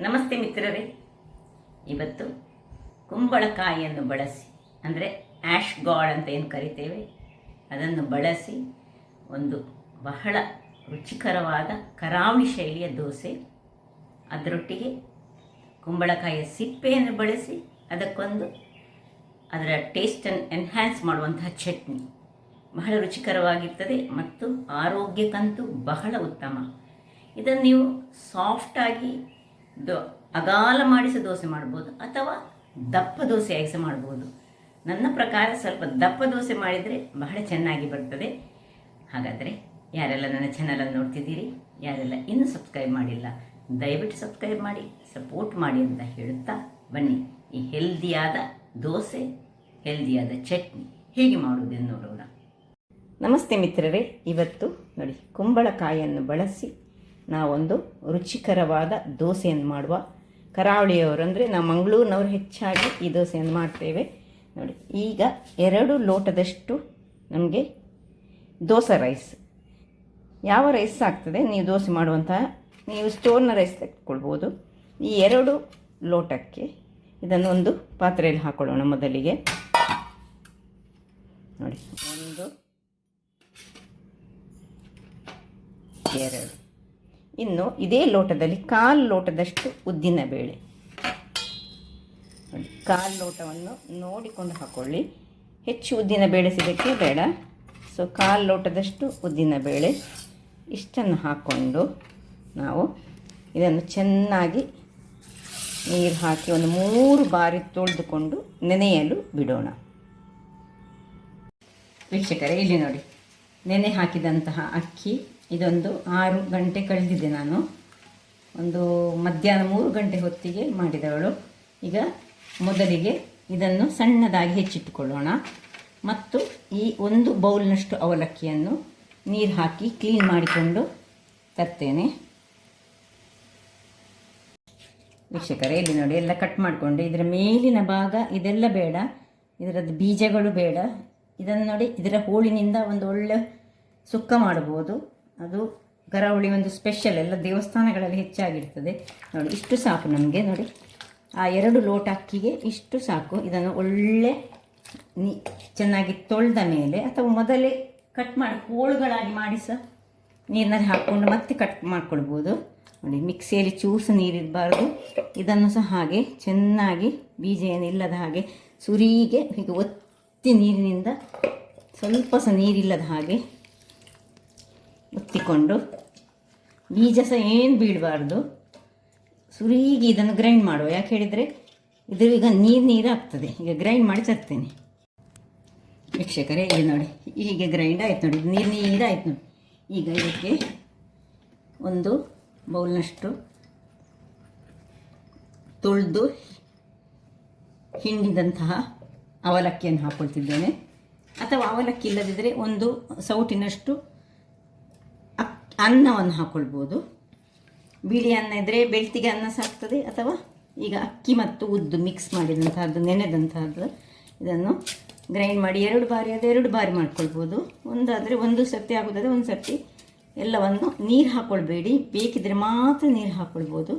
ನಮಸ್ತೆ ಮಿತ್ರರೇ. ಇವತ್ತು ಕುಂಬಳಕಾಯಿಯನ್ನು ಬಳಸಿ, ಅಂದರೆ ಆ್ಯಶ್ ಗಾಡ್ ಅಂತ ಏನು ಕರಿತೇವೆ, ಅದನ್ನು ಬಳಸಿ ಒಂದು ಬಹಳ ರುಚಿಕರವಾದ ಕರಾವಳಿ ಶೈಲಿಯ ದೋಸೆ, ಅದರೊಟ್ಟಿಗೆ ಕುಂಬಳಕಾಯಿಯ ಸಿಪ್ಪೆಯನ್ನು ಬಳಸಿ ಅದಕ್ಕೊಂದು ಅದರ ಟೇಸ್ಟನ್ನು ಎನ್ಹ್ಯಾನ್ಸ್ ಮಾಡುವಂತಹ ಚಟ್ನಿ ಬಹಳ ರುಚಿಕರವಾಗಿರ್ತದೆ ಮತ್ತು ಆರೋಗ್ಯಕ್ಕಂತೂ ಬಹಳ ಉತ್ತಮ. ಇದನ್ನು ನೀವು ಸಾಫ್ಟಾಗಿ ಅಗಾಲ ಮಾಡಿಸಿ ದೋಸೆ ಮಾಡ್ಬೋದು ಅಥವಾ ದಪ್ಪ ದೋಸೆಯಾಗಿ ಸಹ ಮಾಡ್ಬೋದು. ನನ್ನ ಪ್ರಕಾರ ಸ್ವಲ್ಪ ದಪ್ಪ ದೋಸೆ ಮಾಡಿದರೆ ಬಹಳ ಚೆನ್ನಾಗಿ ಬರ್ತದೆ. ಹಾಗಾದರೆ ಯಾರೆಲ್ಲ ನನ್ನ ಚಾನಲನ್ನು ನೋಡ್ತಿದ್ದೀರಿ, ಯಾರೆಲ್ಲ ಇನ್ನೂ ಸಬ್ಸ್ಕ್ರೈಬ್ ಮಾಡಿಲ್ಲ, ದಯವಿಟ್ಟು ಸಬ್ಸ್ಕ್ರೈಬ್ ಮಾಡಿ, ಸಪೋರ್ಟ್ ಮಾಡಿ ಅಂತ ಹೇಳುತ್ತಾ ಬನ್ನಿ ಈ ಹೆಲ್ದಿಯಾದ ದೋಸೆ, ಹೆಲ್ದಿಯಾದ ಚಟ್ನಿ ಹೇಗೆ ಮಾಡುವುದೆಂದು ನೋಡೋಣ. ನಮಸ್ತೆ ಮಿತ್ರರೇ. ಇವತ್ತು ನೋಡಿ, ಕುಂಬಳಕಾಯಿಯನ್ನು ಬಳಸಿ ನಾವೊಂದು ರುಚಿಕರವಾದ ದೋಸೆಯನ್ನು ಮಾಡುವ. ಕರಾವಳಿಯವರು ಅಂದರೆ ನಾವು ಮಂಗಳೂರಿನವರು ಹೆಚ್ಚಾಗಿ ಈ ದೋಸೆಯನ್ನು ಮಾಡ್ತೇವೆ. ನೋಡಿ, ಈಗ 2 ಲೋಟದಷ್ಟು ನಮಗೆ ದೋಸೆ ರೈಸ್, ಯಾವ ರೈಸ್ ಆಗ್ತದೆ ನೀವು ದೋಸೆ ಮಾಡುವಂತಹ, ನೀವು ಸ್ಟೋರ್ನ ರೈಸ್ ತೆಗೆದುಕೊಳ್ಬೋದು. ಈ 2 ಲೋಟಕ್ಕೆ ಇದನ್ನು ಒಂದು ಪಾತ್ರೆಯಲ್ಲಿ ಹಾಕೊಳ್ಳೋಣ. ಮೊದಲಿಗೆ ನೋಡಿ, 1 2, ಇನ್ನು ಇದೇ ಲೋಟದಲ್ಲಿ 1/4 ಲೋಟದಷ್ಟು ಉದ್ದಿನ ಬೇಳೆ, ನೋಡಿ 1/4 ಲೋಟವನ್ನು ನೋಡಿಕೊಂಡು ಹಾಕ್ಕೊಳ್ಳಿ. ಹೆಚ್ಚು ಉದ್ದಿನ ಬೇಳೆ ಸಿಗೋಕ್ಕೆ ಬೇಡ. ಸೊ 1/4 ಲೋಟದಷ್ಟು ಉದ್ದಿನ ಬೇಳೆ, ಇಷ್ಟನ್ನು ಹಾಕ್ಕೊಂಡು ನಾವು ಇದನ್ನು ಚೆನ್ನಾಗಿ ನೀರು ಹಾಕಿ ಒಂದು 3 ಬಾರಿ ತೊಳೆದುಕೊಂಡು ನೆನೆಯಲು ಬಿಡೋಣ. ವೀಕ್ಷಕರೇ, ಇಲ್ಲಿ ನೋಡಿ, ನೆನೆ ಹಾಕಿದಂತಹ ಅಕ್ಕಿ ಇದೊಂದು 6 ಗಂಟೆ ಕಳೆದಿದೆ. ನಾನು ಒಂದು ಮಧ್ಯಾಹ್ನ 3 ಗಂಟೆ ಹೊತ್ತಿಗೆ ಮಾಡಿದವಳು. ಈಗ ಮೊದಲಿಗೆ ಇದನ್ನು ಸಣ್ಣದಾಗಿ ಹೆಚ್ಚಿಟ್ಟುಕೊಳ್ಳೋಣ ಮತ್ತು ಈ 1 ಬೌಲ್ನಷ್ಟು ಅವಲಕ್ಕಿಯನ್ನು ನೀರು ಹಾಕಿ ಕ್ಲೀನ್ ಮಾಡಿಕೊಂಡು ತರ್ತೇನೆ. ವೀಕ್ಷಕರೇ, ಇಲ್ಲಿ ನೋಡಿ, ಎಲ್ಲ ಕಟ್ ಮಾಡಿಕೊಂಡು ಇದರ ಮೇಲಿನ ಭಾಗ ಇದೆಲ್ಲ ಬೇಡ, ಇದರದ್ದು ಬೀಜಗಳು ಬೇಡ. ಇದನ್ನು ನೋಡಿ, ಇದರ ಹೋಳಿನಿಂದ ಒಂದು ಒಳ್ಳೆ ಸುಕ್ಕ ಮಾಡ್ಬೋದು. ಅದು ಕರಾವಳಿ ಒಂದು ಸ್ಪೆಷಲ್, ಎಲ್ಲ ದೇವಸ್ಥಾನಗಳಲ್ಲಿ ಹೆಚ್ಚಾಗಿರ್ತದೆ. ನೋಡಿ, ಇಷ್ಟು ಸಾಕು ನಮಗೆ. ನೋಡಿ, ಆ 2 ಲೋಟ ಅಕ್ಕಿಗೆ ಇಷ್ಟು ಸಾಕು. ಇದನ್ನು ಒಳ್ಳೆ ಚೆನ್ನಾಗಿ ತೊಳೆದ ಮೇಲೆ ಅಥವಾ ಮೊದಲೇ ಕಟ್ ಮಾಡಿ ಹೋಳುಗಳಾಗಿ ಮಾಡಿ ಸಹ ನೀರಿನಲ್ಲಿ ಹಾಕ್ಕೊಂಡು ಮತ್ತೆ ಕಟ್ ಮಾಡ್ಕೊಳ್ಬೋದು. ನೋಡಿ, ಮಿಕ್ಸಿಯಲ್ಲಿ ಚೂಸು ನೀರಿರಬಾರ್ದು. ಇದನ್ನು ಸಹ ಹಾಗೆ ಚೆನ್ನಾಗಿ ಬೀಜ ಏನಿಲ್ಲದ ಹಾಗೆ ಸುರಿಗೆ ಹೀಗೆ ಒತ್ತಿ ನೀರಿನಿಂದ ಸ್ವಲ್ಪ ಸಹ ನೀರಿಲ್ಲದ ಹಾಗೆ ಒತ್ತಿಕೊಂಡು, ಬೀಜ ಸಹ ಏನು ಬೀಳಬಾರ್ದು, ಸುರಿಗೆ ಇದನ್ನು ಗ್ರೈಂಡ್ ಮಾಡುವ. ಯಾಕೆ ಹೇಳಿದರೆ ಇದು ಈಗ ನೀರು ಆಗ್ತದೆ. ಈಗ ಗ್ರೈಂಡ್ ಮಾಡಿ ತರ್ತೇನೆ. ವೀಕ್ಷಕರೇ, ಇಲ್ಲಿ ನೋಡಿ, ಹೀಗೆ ಗ್ರೈಂಡ್ ಆಯ್ತು ನೋಡಿ, ನೀರು ಆಯ್ತು ನೋಡಿ. ಈಗ ಇದಕ್ಕೆ 1 ಬೌಲ್ನಷ್ಟು ತೊಳೆದು ಹಿಂಡಿದಂತಹ ಅವಲಕ್ಕಿಯನ್ನು ಹಾಕ್ಕೊಳ್ತಿದ್ದೇನೆ. ಅಥವಾ ಅವಲಕ್ಕಿ ಇಲ್ಲದಿದ್ದರೆ 1 ಸೌಟಿನಷ್ಟು ಅನ್ನವನ್ನು ಹಾಕ್ಕೊಳ್ಬೋದು. ಬಿಳಿ ಅನ್ನ ಇದ್ದರೆ ಬೆಳ್ತಿಗೆ ಅನ್ನ ಸಾಕ್ತದೆ. ಅಥವಾ ಈಗ ಅಕ್ಕಿ ಮತ್ತು ಉದ್ದು ಮಿಕ್ಸ್ ಮಾಡಿದಂತಹದ್ದು, ನೆನೆದಂತಹದ್ದು, ಇದನ್ನು ಗ್ರೈಂಡ್ ಮಾಡಿ 2 ಬಾರಿ ಅದು 2 ಬಾರಿ ಮಾಡ್ಕೊಳ್ಬೋದು. ಒಂದಾದರೆ 1 ಸರ್ತಿ ಆಗುತ್ತದೆ, 1 ಸರ್ತಿ ಎಲ್ಲವನ್ನು ನೀರು ಹಾಕ್ಕೊಳ್ಬೇಡಿ, ಬೇಕಿದ್ದರೆ ಮಾತ್ರ ನೀರು ಹಾಕ್ಕೊಳ್ಬೋದು.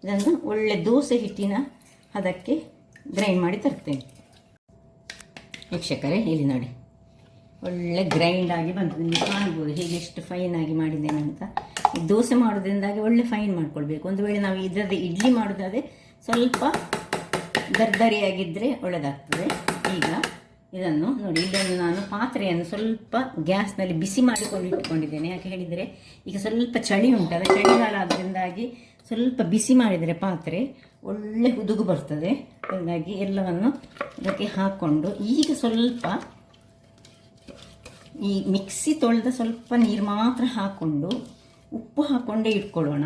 ಇದನ್ನು ಒಳ್ಳೆ ದೋಸೆ ಹಿಟ್ಟಿನ ಅದಕ್ಕೆ ಗ್ರೈಂಡ್ ಮಾಡಿ ತರ್ತೇನೆ. ವೀಕ್ಷಕರೇ, ಇಲ್ಲಿ ನೋಡಿ, ಒಳ್ಳೆ ಗ್ರೈಂಡ್ ಆಗಿ ಬಂತು. ನಿಮಗೆ ಕಾಣ್ಬೋದು ಹೇಗೆ ಎಷ್ಟು ಫೈನಾಗಿ ಮಾಡಿದ್ದೇನೆ ಅಂತ. ಈ ದೋಸೆ ಮಾಡೋದ್ರಿಂದಾಗಿ ಒಳ್ಳೆ ಫೈನ್ ಮಾಡ್ಕೊಳ್ಬೇಕು. ಒಂದು ವೇಳೆ ನಾವು ಇದರಲ್ಲಿ ಇಡ್ಲಿ ಮಾಡೋದಾದರೆ ಸ್ವಲ್ಪ ದರ್ದರಿಯಾಗಿದ್ದರೆ ಒಳ್ಳೆಯದಾಗ್ತದೆ. ಈಗ ಇದನ್ನು ನೋಡಿ, ಇದನ್ನು ನಾನು ಪಾತ್ರೆಯನ್ನು ಸ್ವಲ್ಪ ಗ್ಯಾಸ್ನಲ್ಲಿ ಬಿಸಿ ಮಾಡಿಕೊಂಡು ಇಟ್ಕೊಂಡಿದ್ದೇನೆ. ಯಾಕೆ ಹೇಳಿದರೆ ಈಗ ಸ್ವಲ್ಪ ಚಳಿ ಉಂಟಲ್ಲ, ಚಳಿಗಾಲ ಆದ್ದರಿಂದಾಗಿ ಸ್ವಲ್ಪ ಬಿಸಿ ಮಾಡಿದರೆ ಪಾತ್ರೆ ಒಳ್ಳೆ ಹುದುಗು ಬರ್ತದೆ. ಹಾಗಾಗಿ ಎಲ್ಲವನ್ನು ಇದಕ್ಕೆ ಹಾಕ್ಕೊಂಡು ಈಗ ಸ್ವಲ್ಪ ಈ ಮಿಕ್ಸಿ ತೊಳೆದ ಸ್ವಲ್ಪ ನೀರು ಮಾತ್ರ ಹಾಕ್ಕೊಂಡು ಉಪ್ಪು ಹಾಕ್ಕೊಂಡೇ ಇಟ್ಕೊಳ್ಳೋಣ.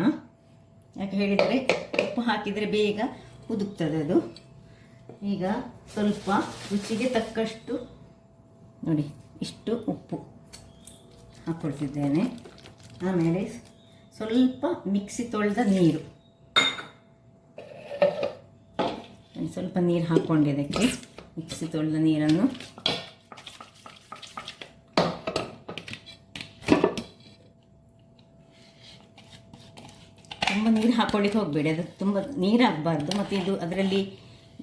ಯಾಕೆ ಹೇಳಿದರೆ ಉಪ್ಪು ಹಾಕಿದರೆ ಬೇಗ ಹುದುಕ್ತದೆ ಅದು. ಈಗ ಸ್ವಲ್ಪ ರುಚಿಗೆ ತಕ್ಕಷ್ಟು ನೋಡಿ ಇಷ್ಟು ಉಪ್ಪು ಹಾಕ್ಕೊಳ್ತಿದ್ದೇನೆ. ಆಮೇಲೆ ಸ್ವಲ್ಪ ಮಿಕ್ಸಿ ತೊಳೆದ ನೀರು, ಸ್ವಲ್ಪ ನೀರು ಹಾಕ್ಕೊಂಡಿದ್ದಕ್ಕೆ ಮಿಕ್ಸಿ ತೊಳೆದ ನೀರನ್ನು ತುಂಬ ನೀರು ಹಾಕೊಳ್ಳಿಕ್ಕೆ ಹೋಗಬೇಡಿ, ಅದು ತುಂಬ ನೀರಾಗಬಾರ್ದು. ಮತ್ತು ಇದು ಅದರಲ್ಲಿ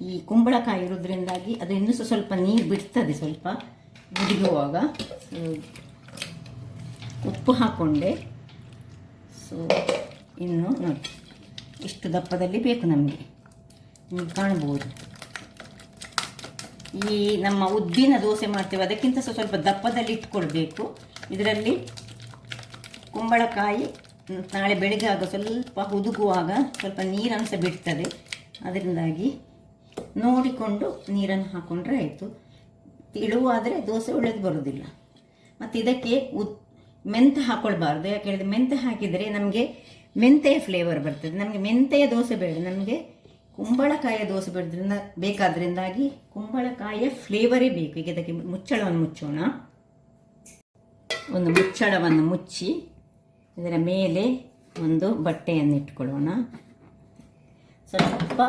ಈ ಕುಂಬಳಕಾಯಿ ಇರೋದ್ರಿಂದಾಗಿ ಅದು ಇನ್ನೂ ಸ್ವಲ್ಪ ನೀರು ಬಿಡ್ತದೆ. ಸ್ವಲ್ಪ ಹುರಿಯುವಾಗ ಉಪ್ಪು ಹಾಕ್ಕೊಂಡೆ. ಸೊ ಇನ್ನು ನೋಡಿ ಇಷ್ಟು ದಪ್ಪದಲ್ಲಿ ಬೇಕು ನಮಗೆ, ನಿಮಗೆ ಕಾಣ್ಬೋದು. ಈ ನಮ್ಮ ಉದ್ದಿನ ದೋಸೆ ಮಾಡ್ತೇವೆ ಅದಕ್ಕಿಂತ ಸ್ವಲ್ಪ ದಪ್ಪದಲ್ಲಿ ಇಟ್ಕೊಳ್ಬೇಕು. ಇದರಲ್ಲಿ ಕುಂಬಳಕಾಯಿ ನಾಳೆ ಬೆಳಗ್ಗೆ ಆಗ ಸ್ವಲ್ಪ ಹುದುಗುವಾಗ ಸ್ವಲ್ಪ ನೀರಂಶ ಬಿಡ್ತದೆ. ಅದರಿಂದಾಗಿ ನೋಡಿಕೊಂಡು ನೀರನ್ನು ಹಾಕ್ಕೊಂಡ್ರೆ ಆಯಿತು. ತಿಳುವಾದರೆ ದೋಸೆ ಒಳ್ಳೆದು ಬರೋದಿಲ್ಲ. ಮತ್ತು ಇದಕ್ಕೆ ಮೆಂತೆ ಹಾಕ್ಕೊಳ್ಬಾರ್ದು. ಯಾಕೆ ಹೇಳಿದರೆ ಮೆಂತೆ ಹಾಕಿದರೆ ನಮಗೆ ಮೆಂತೆಯ ಫ್ಲೇವರ್ ಬರ್ತದೆ. ನಮಗೆ ಮೆಂತೆಯ ದೋಸೆ ಬೇಡ, ನಮಗೆ ಕುಂಬಳಕಾಯಿಯ ದೋಸೆ ಬೇಕಾದ್ರಿಂದಾಗಿ ಕುಂಬಳಕಾಯಿಯ ಫ್ಲೇವರೇ ಬೇಕು. ಈಗ ಇದಕ್ಕೆ ಮುಚ್ಚಳವನ್ನು ಮುಚ್ಚೋಣ. ಒಂದು ಮುಚ್ಚಳವನ್ನು ಮುಚ್ಚಿ ಇದರ ಮೇಲೆ ಒಂದು ಬಟ್ಟೆಯನ್ನು ಇಟ್ಕೊಳ್ಳೋಣ. ಸ್ವಲ್ಪ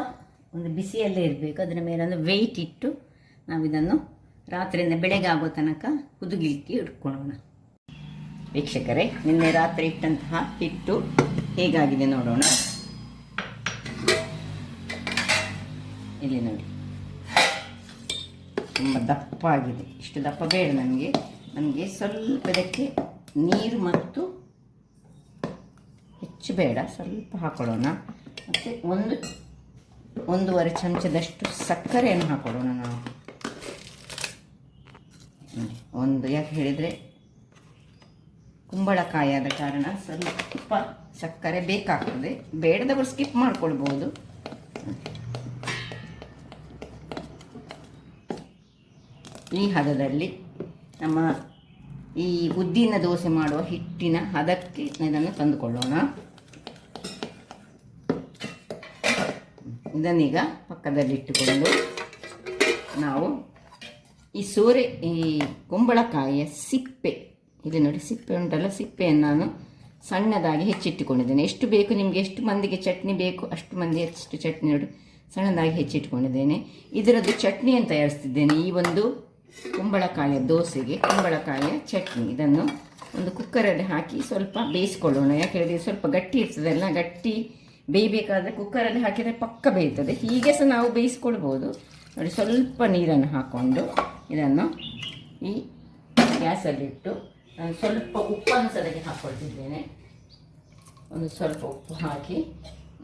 ಒಂದು ಬಿಸಿಯಲ್ಲೇ ಇರಬೇಕು. ಅದರ ಮೇಲೆ ಒಂದು ವೆಯ್ಟ್ ಇಟ್ಟು ನಾವು ಇದನ್ನು ರಾತ್ರಿಯಿಂದ ಬೆಳಗ್ಗೆ ಆಗೋ ತನಕ ಹುದುಗಿಲಿಕ್ಕೆ ಇಟ್ಕೊಳ್ಳೋಣ. ವೀಕ್ಷಕರೇ, ನಿನ್ನೆ ರಾತ್ರಿ ಇಟ್ಟಂತಹ ಹಿಟ್ಟು ಹೇಗಾಗಿದೆ ನೋಡೋಣ. ಇಲ್ಲಿ ನೋಡಿ, ತುಂಬ ದಪ್ಪ ಆಗಿದೆ. ಇಷ್ಟು ದಪ್ಪ ಬೇಡ ನಮಗೆ ಸ್ವಲ್ಪ ಇದಕ್ಕೆ ನೀರು ಮತ್ತು ಹೆಚ್ಚು ಬೇಡ, ಸ್ವಲ್ಪ ಹಾಕೊಳ್ಳೋಣ. ಮತ್ತು 1.5 ಚಮಚದಷ್ಟು ಸಕ್ಕರೆಯನ್ನು ಹಾಕೊಳ್ಳೋಣ ನಾವು. ಯಾಕೆ ಹೇಳಿದರೆ ಕುಂಬಳಕಾಯಿ ಆದ ಕಾರಣ ಸ್ವಲ್ಪ ಸಕ್ಕರೆ ಬೇಕಾಗ್ತದೆ. ಬೇಡದವರು ಸ್ಕಿಪ್ ಮಾಡ್ಕೊಳ್ಬೋದು. ಈ ಹದದಲ್ಲಿ ನಮ್ಮ ಈ ಉದ್ದಿನ ದೋಸೆ ಮಾಡುವ ಹಿಟ್ಟಿನ ಹದಕ್ಕೆ ಇದನ್ನು ತಂದುಕೊಳ್ಳೋಣ. ಇದನ್ನೀಗ ಪಕ್ಕದಲ್ಲಿಟ್ಟುಕೊಂಡು ನಾವು ಈ ಕುಂಬಳಕಾಯಿಯ ಸಿಪ್ಪೆ, ಇಲ್ಲಿ ನೋಡಿ ಸಿಪ್ಪೆ ಉಂಟಲ್ಲ, ಸಿಪ್ಪೆಯನ್ನು ನಾನು ಸಣ್ಣದಾಗಿ ಹೆಚ್ಚಿಟ್ಟುಕೊಂಡಿದ್ದೇನೆ. ಎಷ್ಟು ಬೇಕು ನಿಮಗೆ, ಎಷ್ಟು ಮಂದಿಗೆ ಚಟ್ನಿ ಬೇಕು ಅಷ್ಟು ಮಂದಿ ಎಷ್ಟು ಚಟ್ನಿ ನೋಡಿ ಸಣ್ಣದಾಗಿ ಹೆಚ್ಚಿಟ್ಕೊಂಡಿದ್ದೇನೆ. ಇದರದ್ದು ಚಟ್ನಿಯನ್ನು ತಯಾರಿಸ್ತಿದ್ದೇನೆ. ಈ ಒಂದು ಕುಂಬಳಕಾಯಿಯ ದೋಸೆಗೆ ಕುಂಬಳಕಾಯಿಯ ಚಟ್ನಿ. ಇದನ್ನು ಒಂದು ಕುಕ್ಕರಲ್ಲಿ ಹಾಕಿ ಸ್ವಲ್ಪ ಬೇಯಿಸ್ಕೊಳ್ಳೋಣ. ಯಾಕೆ ಹೇಳಿದರೆ ಸ್ವಲ್ಪ ಗಟ್ಟಿ ಇರ್ತದಲ್ಲ, ಗಟ್ಟಿ ಬೇಯಬೇಕಾದ್ರೆ ಕುಕ್ಕರಲ್ಲಿ ಹಾಕಿದರೆ ಪಕ್ಕ ಬೇಯ್ತದೆ. ಹೀಗೆ ಸಹ ನಾವು ಬೇಯಿಸ್ಕೊಳ್ಬೋದು ನೋಡಿ. ಸ್ವಲ್ಪ ನೀರನ್ನು ಹಾಕ್ಕೊಂಡು ಇದನ್ನು ಈ ಗ್ಯಾಸಲ್ಲಿಟ್ಟು ನಾನು ಸ್ವಲ್ಪ ಉಪ್ಪನ್ನು ಸದಕ್ಕೆ ಹಾಕ್ಕೊಳ್ತಿದ್ದೇನೆ. ಒಂದು ಸ್ವಲ್ಪ ಉಪ್ಪು ಹಾಕಿ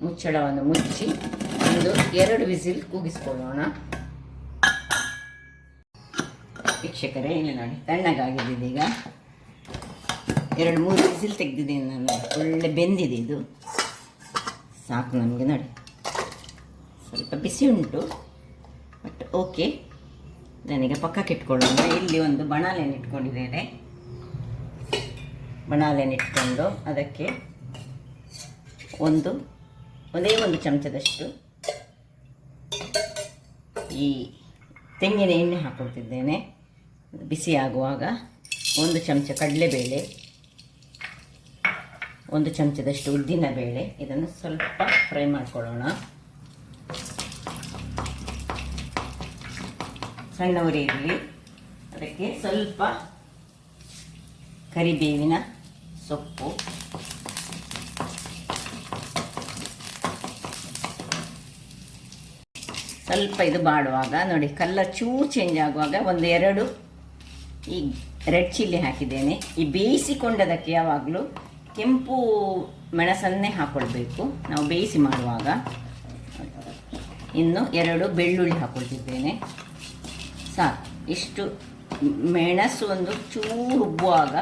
ಮುಚ್ಚಳವನ್ನು ಮುಚ್ಚಿ 2 ವಿಸಿಲ್ ಕೂಗಿಸ್ಕೊಳ್ಳೋಣ. ವೀಕ್ಷಕರೇ, ಇಲ್ಲಿ ನೋಡಿ ತಣ್ಣಗಾಗಿದೆ. ಇದೀಗ 2-3 ವಿಸಿಲ್ ತೆಗೆದಿದ್ದೀನಿ ನಾನು. ಒಳ್ಳೆ ಬೆಂದಿದೆ ಇದು, ಸಾಕು ನಮಗೆ. ನೋಡಿ ಸ್ವಲ್ಪ ಬಿಸಿ ಉಂಟು, ಬಟ್ ಓಕೆ. ನಾನೀಗ ಪಕ್ಕಕ್ಕೆ ಇಟ್ಕೊಳ್ಳೋಣ. ಇಲ್ಲಿ ಒಂದು ಬಾಣಲೆಯನ್ನು ಇಟ್ಕೊಂಡಿದ್ದೇನೆ. ಬಾಣಲೆಯನ್ನು ಇಟ್ಕೊಂಡು ಅದಕ್ಕೆ ಒಂದೇ ಒಂದು ಚಮಚದಷ್ಟು ಈ ತೆಂಗಿನ ಎಣ್ಣೆ ಹಾಕ್ಕೊಳ್ತಿದ್ದೇನೆ. ಬಿಸಿ ಆಗುವಾಗ 1 ಚಮಚ ಕಡಲೆಬೇಳೆ, 1 ಚಮಚದಷ್ಟು ಉದ್ದಿನ ಬೇಳೆ, ಇದನ್ನು ಸ್ವಲ್ಪ ಫ್ರೈ ಮಾಡ್ಕೊಳ್ಳೋಣ. ಸಣ್ಣ ಉರಿ ಇರಲಿ. ಅದಕ್ಕೆ ಸ್ವಲ್ಪ ಕರಿಬೇವಿನ ಸೊಪ್ಪು, ಸ್ವಲ್ಪ ಇದು ಬಾಡುವಾಗ ನೋಡಿ ಕಲರ್ ಚೂರು ಚೇಂಜ್ ಆಗುವಾಗ 1-2 ಈ ರೆಡ್ ಚಿಲ್ಲಿ ಹಾಕಿದ್ದೇನೆ. ಈ ಬೇಯಿಸಿಕೊಂಡದಕ್ಕೆ ಯಾವಾಗಲೂ ಕೆಂಪು ಮೆಣಸನ್ನೇ ಹಾಕ್ಕೊಳ್ಬೇಕು ನಾವು ಬೇಯಿಸಿ ಮಾಡುವಾಗ. ಇನ್ನು 2 ಬೆಳ್ಳುಳ್ಳಿ ಹಾಕ್ಕೊಳ್ತಿದ್ದೇನೆ, ಸಾಕು. ಇಷ್ಟು ಮೆಣಸು ಒಂದು ಚೂರು ಉಬ್ಬುವಾಗ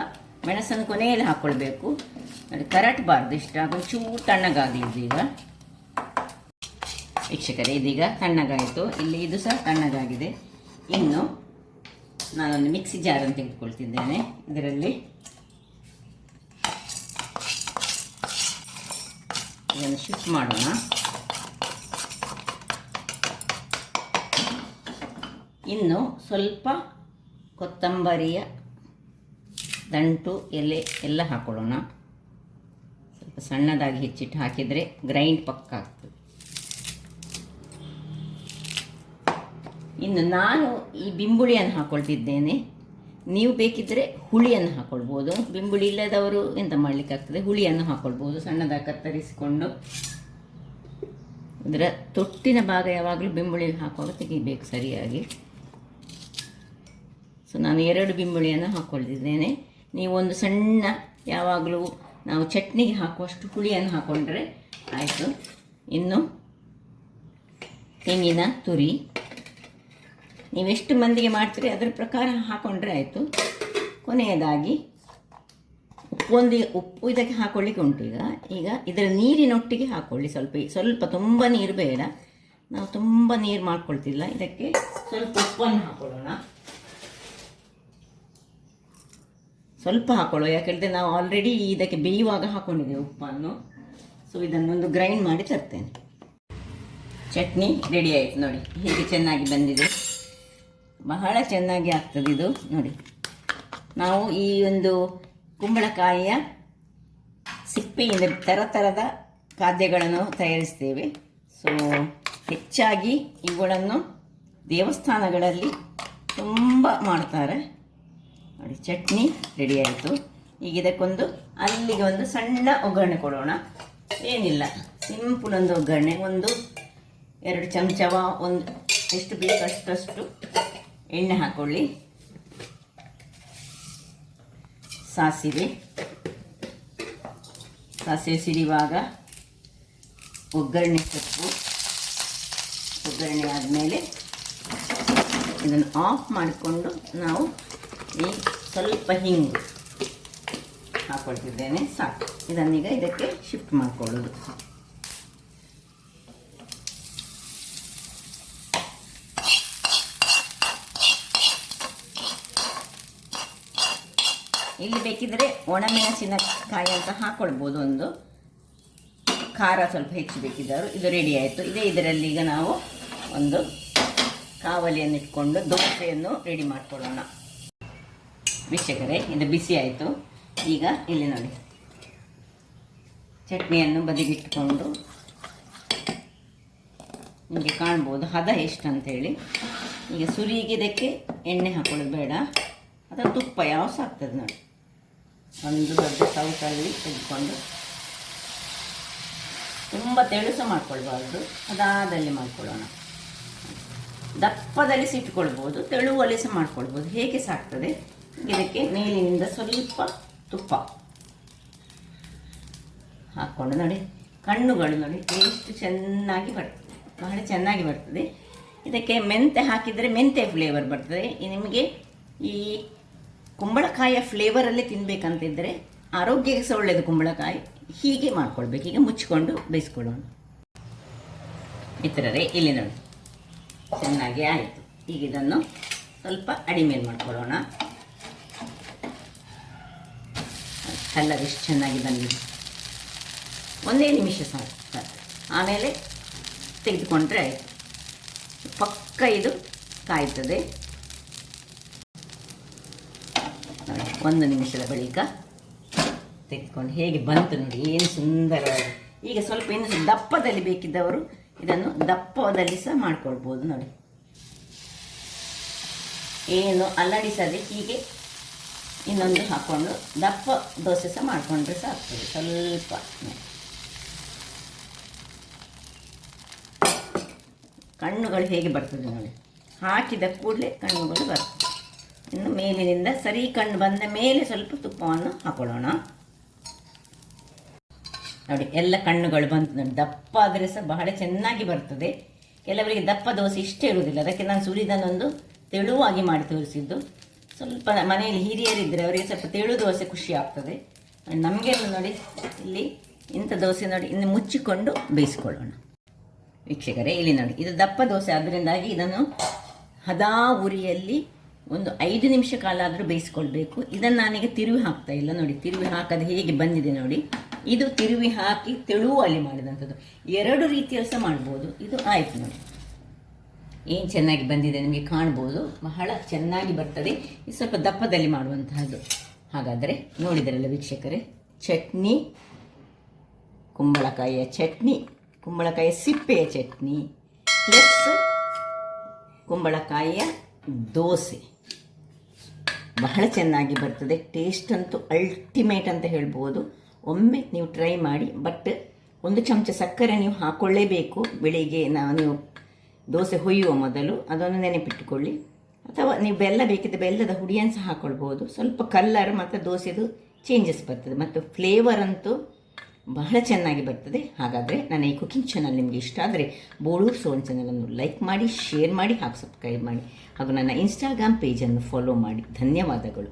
ಮೆಣಸನ್ನು ಕೊನೆಯಲ್ಲಿ ಹಾಕ್ಕೊಳ್ಬೇಕು. ನೋಡಿ ಕರಟಬಾರ್ದು, ಇಷ್ಟ ಒಂದು ಚೂರು ತಣ್ಣಗಾಗಲಿ. ಇದೀಗ ವೀಕ್ಷಕರೇ, ಇದೀಗ ತಣ್ಣಗಾಯಿತು. ಇಲ್ಲಿ ಇದು ಸಹ ತಣ್ಣಗಾಗಿದೆ. ಇನ್ನು ನಾನೊಂದು ಮಿಕ್ಸಿ ಜಾರನ್ನು ತೆಗೆದುಕೊಳ್ತಿದ್ದೇನೆ. ಇದರಲ್ಲಿ ಇದನ್ನು ಶಿಫ್ಟ್ ಮಾಡೋಣ. ಇನ್ನು ಸ್ವಲ್ಪ ಕೊತ್ತಂಬರಿಯ ದಂಟು ಎಲೆ ಎಲ್ಲ ಹಾಕೊಳ್ಳೋಣ. ಸ್ವಲ್ಪ ಸಣ್ಣದಾಗಿ ಹೆಚ್ಚಿಟ್ಟು ಹಾಕಿದರೆ ಗ್ರೈಂಡ್ ಪಕ್ಕ ಆಗ್ತದೆ. ಇನ್ನು ನಾನು ಈ ಬಿಂಬುಳಿಯನ್ನು ಹಾಕ್ಕೊಳ್ತಿದ್ದೇನೆ. ನೀವು ಬೇಕಿದ್ದರೆ ಹುಳಿಯನ್ನು ಹಾಕ್ಕೊಳ್ಬೋದು. ಬಿಂಬುಳಿ ಇಲ್ಲದವರು ಎಂತ ಮಾಡಲಿಕ್ಕಾಗ್ತದೆ, ಹುಳಿಯನ್ನು ಹಾಕ್ಕೊಳ್ಬೋದು. ಸಣ್ಣದಾಗಿ ಕತ್ತರಿಸಿಕೊಂಡು ಇದರ ತೊಟ್ಟಿನ ಭಾಗ ಯಾವಾಗಲೂ ಬೆಂಬುಳಿಗೆ ಹಾಕುವಾಗ ತೆಗಿಬೇಕು ಸರಿಯಾಗಿ. ಸೊ ನಾನು 2 ಬೆಂಬುಳಿಯನ್ನು ಹಾಕ್ಕೊಳ್ತಿದ್ದೇನೆ. ನೀವು ಒಂದು ಸಣ್ಣ ಯಾವಾಗಲೂ ನಾವು ಚಟ್ನಿಗೆ ಹಾಕುವಷ್ಟು ಹುಳಿಯನ್ನು ಹಾಕ್ಕೊಂಡ್ರೆ ಆಯಿತು. ಇನ್ನು ತೆಂಗಿನ ತುರಿ ನೀವೆಷ್ಟು ಮಂದಿಗೆ ಮಾಡ್ತೀರಿ ಅದರ ಪ್ರಕಾರ ಹಾಕ್ಕೊಂಡ್ರೆ ಆಯಿತು. ಕೊನೆಯದಾಗಿ ಉಪ್ಪು ಇದಕ್ಕೆ ಹಾಕ್ಕೊಳ್ಳಿಕ್ಕೆ ಉಂಟು. ಈಗ ಇದರ ನೀರಿನೊಟ್ಟಿಗೆ ಹಾಕ್ಕೊಳ್ಳಿ. ಸ್ವಲ್ಪ ತುಂಬ ನೀರು ಬೇಡ, ನಾವು ತುಂಬ ನೀರು ಮಾಡ್ಕೊಳ್ತಿಲ್ಲ. ಇದಕ್ಕೆ ಸ್ವಲ್ಪ ಉಪ್ಪನ್ನು ಹಾಕ್ಕೊಳ್ಳೋಣ. ಸ್ವಲ್ಪ ಹಾಕ್ಕೊಳ್ಳೋ, ಯಾಕೆಂದರೆ ನಾವು ಆಲ್ರೆಡಿ ಇದಕ್ಕೆ ಬೇಯುವಾಗ ಹಾಕ್ಕೊಂಡಿದ್ದೇವೆ ಉಪ್ಪನ್ನು. ಸೊ ಇದನ್ನೊಂದು ಗ್ರೈಂಡ್ ಮಾಡಿ ತರ್ತೇನೆ. ಚಟ್ನಿ ರೆಡಿ ಆಯಿತು ನೋಡಿ, ಹೀಗೆ ಚೆನ್ನಾಗಿ ಬಂದಿದೆ. ಬಹಳ ಚೆನ್ನಾಗಿ ಆಗ್ತದೆ ಇದು ನೋಡಿ. ನಾವು ಈ ಒಂದು ಕುಂಬಳಕಾಯಿಯ ಸಿಪ್ಪೆಯಿಂದ ಥರದ ಖಾದ್ಯಗಳನ್ನು ತಯಾರಿಸ್ತೇವೆ. ಸೊ ಹೆಚ್ಚಾಗಿ ಇವುಗಳನ್ನು ದೇವಸ್ಥಾನಗಳಲ್ಲಿ ತುಂಬ ಮಾಡ್ತಾರೆ ನೋಡಿ. ಚಟ್ನಿ ರೆಡಿ ಆಯಿತು. ಈಗ ಇದಕ್ಕೊಂದು ಅಲ್ಲಿಗೆ ಒಂದು ಸಣ್ಣ ಒಗ್ಗರಣೆ ಕೊಡೋಣ. ಏನಿಲ್ಲ, ಸಿಂಪಲ್ ಒಂದು ಒಗ್ಗರಣೆ. 1-2 ಚಮಚವ ಎಷ್ಟು ಬೇಕಷ್ಟು ಎಣ್ಣೆ ಹಾಕ್ಕೊಳ್ಳಿ. ಸಾಸಿವೆ ಸಿಡಿಯುವಾಗ ಒಗ್ಗರಣೆ ಸೊಪ್ಪು. ಒಗ್ಗರಣೆ ಆದಮೇಲೆ ಇದನ್ನು ಆಫ್ ಮಾಡಿಕೊಂಡು ನಾವು ಈ ಸ್ವಲ್ಪ ಹಿಂಗು ಹಾಕ್ಕೊಳ್ತಿದ್ದೇನೆ, ಸಾಕು. ಇದನ್ನೀಗ ಇದಕ್ಕೆ ಶಿಫ್ಟ್ ಮಾಡಿಕೊಳ್ಳೋದು. ಇಲ್ಲಿ ಬೇಕಿದ್ರೆ ಒಣಮೆಣಸಿನಕಾಯಿ ಅಂತ ಹಾಕ್ಕೊಳ್ಬೋದು, ಒಂದು ಖಾರ ಸ್ವಲ್ಪ ಹೆಚ್ಚು ಬೇಕಿದ್ದರು. ಇದು ರೆಡಿ ಆಯಿತು. ಇದರಲ್ಲಿ ಈಗ ನಾವು ಒಂದು ಕಾವಲಿಯನ್ನು ಇಟ್ಕೊಂಡು ದೋಸೆಯನ್ನು ರೆಡಿ ಮಾಡಿಕೊಳ್ಳೋಣ. ವೀಕ್ಷಕರೇ, ಇದು ಬಿಸಿ ಆಯಿತು. ಈಗ ಇಲ್ಲಿ ನೋಡಿ, ಚಟ್ನಿಯನ್ನು ಬದಿಗಿಟ್ಕೊಂಡು ನಿಮಗೆ ಕಾಣ್ಬೋದು ಹದ ಎಷ್ಟು ಅಂತೇಳಿ. ಈಗ ಸುರಿಗೆ ಇದಕ್ಕೆ ಎಣ್ಣೆ ಹಾಕೊಳ್ಳೋದು ಬೇಡ, ಅಥವಾ ತುಪ್ಪ ಯಾವ ಸಾಕ್ತದೆ ನೋಡಿ. ಒಂದು ದೊಡ್ಡ ಸೌಟಲ್ಲಿ ತೆಗೆದುಕೊಂಡು, ತುಂಬ ತೆಳುಸ ಮಾಡ್ಕೊಳ್ಬಾರ್ದು, ಅದಾದಲ್ಲಿ ಮಾಡ್ಕೊಳ್ಳೋಣ. ದಪ್ಪದಲ್ಲಿ ಇಟ್ಕೊಳ್ಬೋದು, ತೆಳುವಲ್ಲಿ ಸಹ ಮಾಡ್ಕೊಳ್ಬೋದು, ಹೇಗೆ ಸಾಕ್ತದೆ. ಇದಕ್ಕೆ ಮೇಲಿನಿಂದ ಸ್ವಲ್ಪ ತುಪ್ಪ ಹಾಕ್ಕೊಂಡು ನೋಡಿ, ಕಣ್ಣುಗಳು ನೋಡಿ ಟೇಸ್ಟ್ ಚೆನ್ನಾಗಿ ಬರ್ತದೆ, ಬಹಳ ಚೆನ್ನಾಗಿ ಬರ್ತದೆ. ಇದಕ್ಕೆ ಮೆಂತೆ ಹಾಕಿದರೆ ಮೆಂತೆ ಫ್ಲೇವರ್ ಬರ್ತದೆ. ನಿಮಗೆ ಈ ಕುಂಬಳಕಾಯಿಯ ಫ್ಲೇವರಲ್ಲೇ ತಿನ್ನಬೇಕಂತಿದ್ದರೆ, ಆರೋಗ್ಯಕ್ಕೆ ಸಹ ಒಳ್ಳೆಯದು ಕುಂಬಳಕಾಯಿ. ಹೀಗೆ ಮಾಡ್ಕೊಳ್ಬೇಕು. ಈಗ ಮುಚ್ಚಿಕೊಂಡು ಬೇಯಿಸ್ಕೊಳ್ಳೋಣ. ಮಿತ್ರರೇ, ಇಲ್ಲಿ ನೋಡಿ ಚೆನ್ನಾಗಿ ಆಯಿತು. ಈಗ ಇದನ್ನು ಸ್ವಲ್ಪ ಅಡಿಮೇಲೆ ಮಾಡ್ಕೊಳ್ಳೋಣ. ಕಲರ್ ಎಷ್ಟು ಚೆನ್ನಾಗಿ ಬಂದಿದೆ. 1 ನಿಮಿಷ ಸಾಕು. ಆಮೇಲೆ ತೆಗೆದುಕೊಂಡ್ರೆ ಆಯಿತು. ಪಕ್ಕ ಇದು ಕಾಯ್ತದೆ. 1 ನಿಮಿಷದ ಬಳಿಕ ತೆಗೆದುಕೊಂಡು ಹೇಗೆ ಬಂತು ನೋಡಿ, ಏನು ಸುಂದರವಾಗಿ. ಈಗ ಸ್ವಲ್ಪ ಇನ್ನು ದಪ್ಪದಲ್ಲಿ ಬೇಕಿದ್ದವರು ಇದನ್ನು ದಪ್ಪದಲ್ಲಿ ಸಹ ಮಾಡ್ಕೊಳ್ಬೋದು ನೋಡಿ. ಏನು ಅಲ್ಲಾಡಿಸದೆ ಹೀಗೆ ಇನ್ನೊಂದು ಹಾಕ್ಕೊಂಡು ದಪ್ಪ ದೋಸೆ ಸಹ ಮಾಡಿಕೊಂಡ್ರೆ ಸಹ ಆಗ್ತದೆ. ಸ್ವಲ್ಪ ಕಣ್ಣುಗಳು ಹೇಗೆ ಬರ್ತದೆ ನೋಡಿ, ಹಾಕಿದ ಕೂಡಲೇ ಕಣ್ಣುಗಳು ಬರ್ತದೆ. ಇನ್ನು ಮೇಲಿನಿಂದ ಸರಿ ಕಣ್ಣು ಬಂದ ಮೇಲೆ ಸ್ವಲ್ಪ ತುಪ್ಪವನ್ನು ಹಾಕೊಳ್ಳೋಣ ನೋಡಿ. ಎಲ್ಲ ಕಣ್ಣುಗಳು ಬಂತು ನೋಡಿ. ದಪ್ಪ ಆದರೆ ಸಹ ಬಹಳ ಚೆನ್ನಾಗಿ ಬರ್ತದೆ. ಕೆಲವರಿಗೆ ದಪ್ಪ ದೋಸೆ ಇಷ್ಟ ಇರುವುದಿಲ್ಲ, ಅದಕ್ಕೆ ನಾನು ಸುರಿದನ್ನೊಂದು ತೆಳುವಾಗಿ ಮಾಡಿ ತೋರಿಸಿದ್ದು. ಸ್ವಲ್ಪ ಮನೆಯಲ್ಲಿ ಹಿರಿಯರಿದ್ದರೆ ಅವರಿಗೆ ಸ್ವಲ್ಪ ತೆಳು ದೋಸೆ ಖುಷಿ ಆಗ್ತದೆ. ನಮಗೆಲ್ಲ ನೋಡಿ ಇಲ್ಲಿ ಇಂಥ ದೋಸೆ ನೋಡಿ, ಇನ್ನು ಮುಚ್ಚಿಕೊಂಡು ಬೇಯಿಸ್ಕೊಳ್ಳೋಣ. ವೀಕ್ಷಕರೇ, ಇಲ್ಲಿ ನೋಡಿ, ಇದು ದಪ್ಪ ದೋಸೆ ಆದ್ದರಿಂದಾಗಿ ಇದನ್ನು ಹದಾ ಉರಿಯಲ್ಲಿ ಒಂದು 5 ನಿಮಿಷ ಕಾಲ ಆದರೂ ಬೇಯಿಸ್ಕೊಳ್ಬೇಕು. ಇದನ್ನು ನಾನೀಗ ತಿರುವಿ ಹಾಕ್ತಾ ಇಲ್ಲ ನೋಡಿ. ತಿರುವಿ ಹಾಕದೆ ಹೇಗೆ ಬಂದಿದೆ ನೋಡಿ. ಇದು ತಿರುವಿ ಹಾಕಿ ತೆಳುವಲ್ಲಿ ಮಾಡಿದಂಥದ್ದು. 2 ರೀತಿಯಲ್ಲಿ ಸಹ ಮಾಡ್ಬೋದು. ಇದು ಆಯಿತು ನೋಡಿ, ಏನು ಚೆನ್ನಾಗಿ ಬಂದಿದೆ, ನಿಮಗೆ ಕಾಣ್ಬೋದು. ಬಹಳ ಚೆನ್ನಾಗಿ ಬರ್ತದೆ. ಇದು ಸ್ವಲ್ಪ ದಪ್ಪದಲ್ಲಿ ಮಾಡುವಂತಹದ್ದು. ಹಾಗಾದರೆ ನೋಡಿದರಲ್ಲ ವೀಕ್ಷಕರೇ, ಚಟ್ನಿ, ಕುಂಬಳಕಾಯಿಯ ಚಟ್ನಿ, ಕುಂಬಳಕಾಯಿಯ ಸಿಪ್ಪೆಯ ಚಟ್ನಿ ಪ್ಲಸ್ ಕುಂಬಳಕಾಯಿಯ ದೋಸೆ ಬಹಳ ಚೆನ್ನಾಗಿ ಬರ್ತದೆ. ಟೇಸ್ಟ್ ಅಂತೂ ಅಲ್ಟಿಮೇಟ್ ಅಂತ ಹೇಳ್ಬೋದು. ಒಮ್ಮೆ ನೀವು ಟ್ರೈ ಮಾಡಿ. ಬಟ್ 1 ಚಮಚ ಸಕ್ಕರೆ ನೀವು ಹಾಕ್ಕೊಳ್ಳೇಬೇಕು. ಬೆಳಿಗ್ಗೆ ನೀವು ದೋಸೆ ಹೊಯ್ಯುವ ಮೊದಲು ಅದನ್ನು ನೆನೆಪಿಟ್ಟುಕೊಳ್ಳಿ. ಅಥವಾ ನೀವು ಬೆಲ್ಲ ಬೇಕಿದ್ದರೆ ಬೆಲ್ಲದ ಹುಡಿಯನ್ನು ಸಹ ಹಾಕ್ಕೊಳ್ಬೋದು. ಸ್ವಲ್ಪ ಕಲ್ಲರ್ ಮತ್ತು ದೋಸೆದು ಚೇಂಜಸ್ ಬರ್ತದೆ ಮತ್ತು ಫ್ಲೇವರ್ ಅಂತೂ ಬಹಳ ಚೆನ್ನಾಗಿ ಬರ್ತದೆ. ಹಾಗಾದರೆ ನನ್ನ ಈ ಕುಕಿಂಗ್ ಚಾನಲ್ ನಿಮಗೆ ಇಷ್ಟ ಆದರೆ ಬೋಳೂರು ಸೋನ್ ಚಾನಲನ್ನು ಲೈಕ್ ಮಾಡಿ, ಶೇರ್ ಮಾಡಿ ಹಾಗೂ ಸಬ್ಸ್ಕ್ರೈಬ್ ಮಾಡಿ ಹಾಗೂ ನನ್ನ ಇನ್ಸ್ಟಾಗ್ರಾಮ್ ಪೇಜನ್ನು ಫಾಲೋ ಮಾಡಿ. ಧನ್ಯವಾದಗಳು.